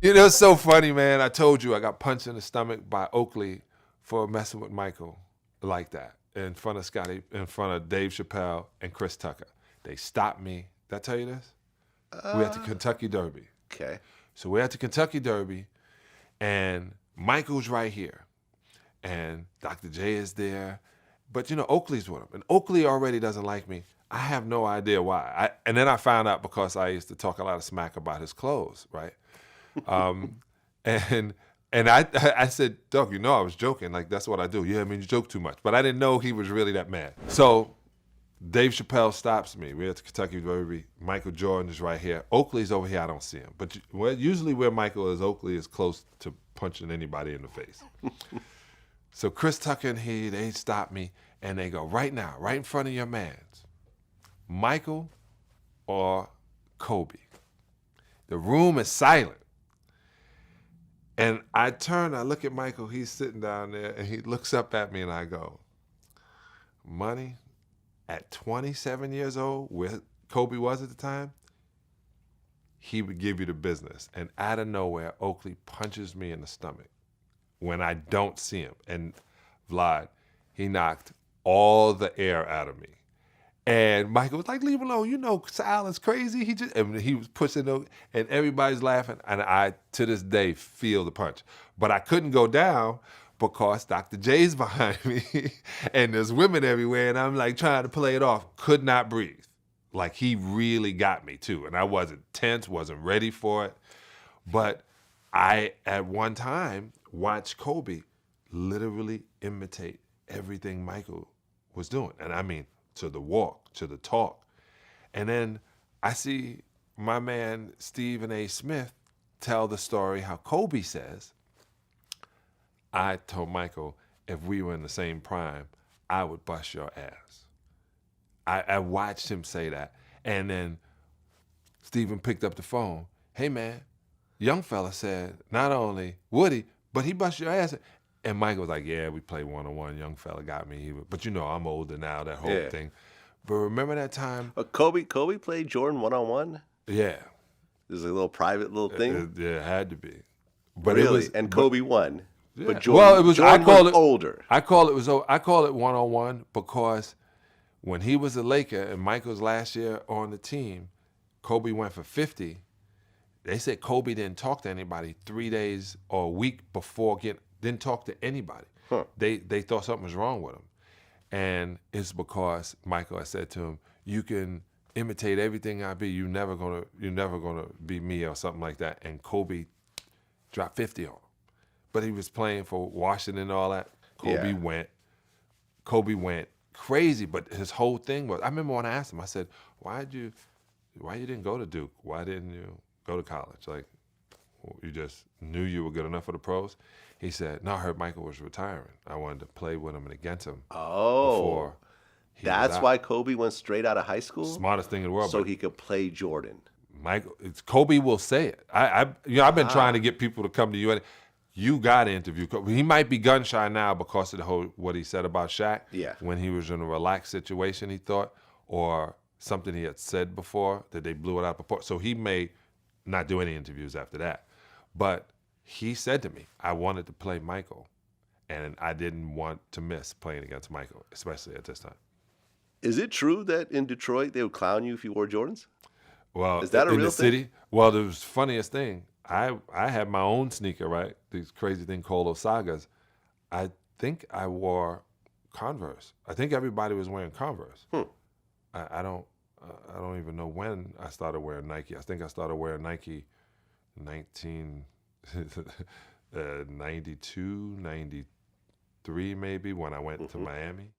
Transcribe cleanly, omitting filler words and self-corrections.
You know, it's so funny, man. I told you I got punched in the stomach by Oakley for messing with Michael like that in front of Scotty, in front of Dave Chappelle and Chris Tucker. They stopped me. Did I tell you this? We're at the Kentucky Derby. Okay. So we're at the Kentucky Derby, and Michael's right here, and Dr. J is there, but you know Oakley's with him, and Oakley already doesn't like me. I have no idea why. And then I found out because I used to talk a lot of smack about his clothes, right? And I said, Doug, you know I was joking. Like, that's what I do. Yeah, I mean, you joke too much. But I didn't know he was really that mad. So Dave Chappelle stops me. We're at the Kentucky Derby. Michael Jordan is right here. Oakley's over here. I don't see him. But usually where Michael is, Oakley is close to punching anybody in the face. So Chris Tucker and they stop me, and they go, right now, right in front of your mans, Michael or Kobe. The room is silent. And I turn, I look at Michael, he's sitting down there, and he looks up at me, and I go, Money, at 27 years old, where Kobe was at the time, he would give you the business. And out of nowhere, Oakley punches me in the stomach when I don't see him. And Vlad, he knocked all the air out of me. And Michael was like, leave him alone. You know, Sal is crazy. And he was pushing, and everybody's laughing. And I, to this day, feel the punch. But I couldn't go down because Dr. J's behind me, and there's women everywhere, and I'm like trying to play it off. Could not breathe. Like, he really got me too. And I wasn't tense, wasn't ready for it. But I, at one time, watched Kobe literally imitate everything Michael was doing. And I mean, to the walk, to the talk. And then I see my man Stephen A. Smith tell the story how Kobe says, I told Michael, if we were in the same prime, I would bust your ass. I watched him say that. And then Stephen picked up the phone. Hey, man, young fella said, not only would he, but he bust your ass. And Michael was like, yeah, we played one-on-one. Young fella got me. But you know, I'm older now, that whole thing. But remember that time? Kobe played Jordan one-on-one? Yeah. There's a little private little thing? Yeah, it had to be. But really? And Kobe won? Yeah. But Jordan was older. I call it one-on-one because when he was a Laker and Michael's last year on the team, Kobe went for 50. They said Kobe didn't talk to anybody 3 days or a week before didn't talk to anybody. Huh. They thought something was wrong with him. And it's because Michael had said to him, you can imitate everything I be, you're never gonna be me or something like that. And Kobe dropped 50 on him. But he was playing for Washington and all that. Kobe went crazy, but his whole thing was, I remember when I asked him, I said, why you didn't go to Duke? Why didn't you go to college? Like, you just knew you were good enough for the pros? He said, no, I heard Michael was retiring. I wanted to play with him and against him. Oh, that's why Kobe went straight out of high school? Smartest thing in the world. So he could play Jordan. Kobe will say it. I've been trying to get people to come to you. You got to interview Kobe. He might be gun shy now because of what he said about Shaq. Yeah. When he was in a relaxed situation, he thought, or something he had said before that they blew it out before. So he may not do any interviews after that. But he said to me, I wanted to play Michael, and I didn't want to miss playing against Michael, especially at this time. Is it true that in Detroit they would clown you if you wore Jordans? Well, is that a real in the thing? City? Well, the funniest thing, I had my own sneaker, right? These crazy thing called Osagas. I think I wore Converse. I think everybody was wearing Converse. I don't even know when I started wearing Nike. I think I started wearing Nike 1992, 93 maybe, when I went to Miami.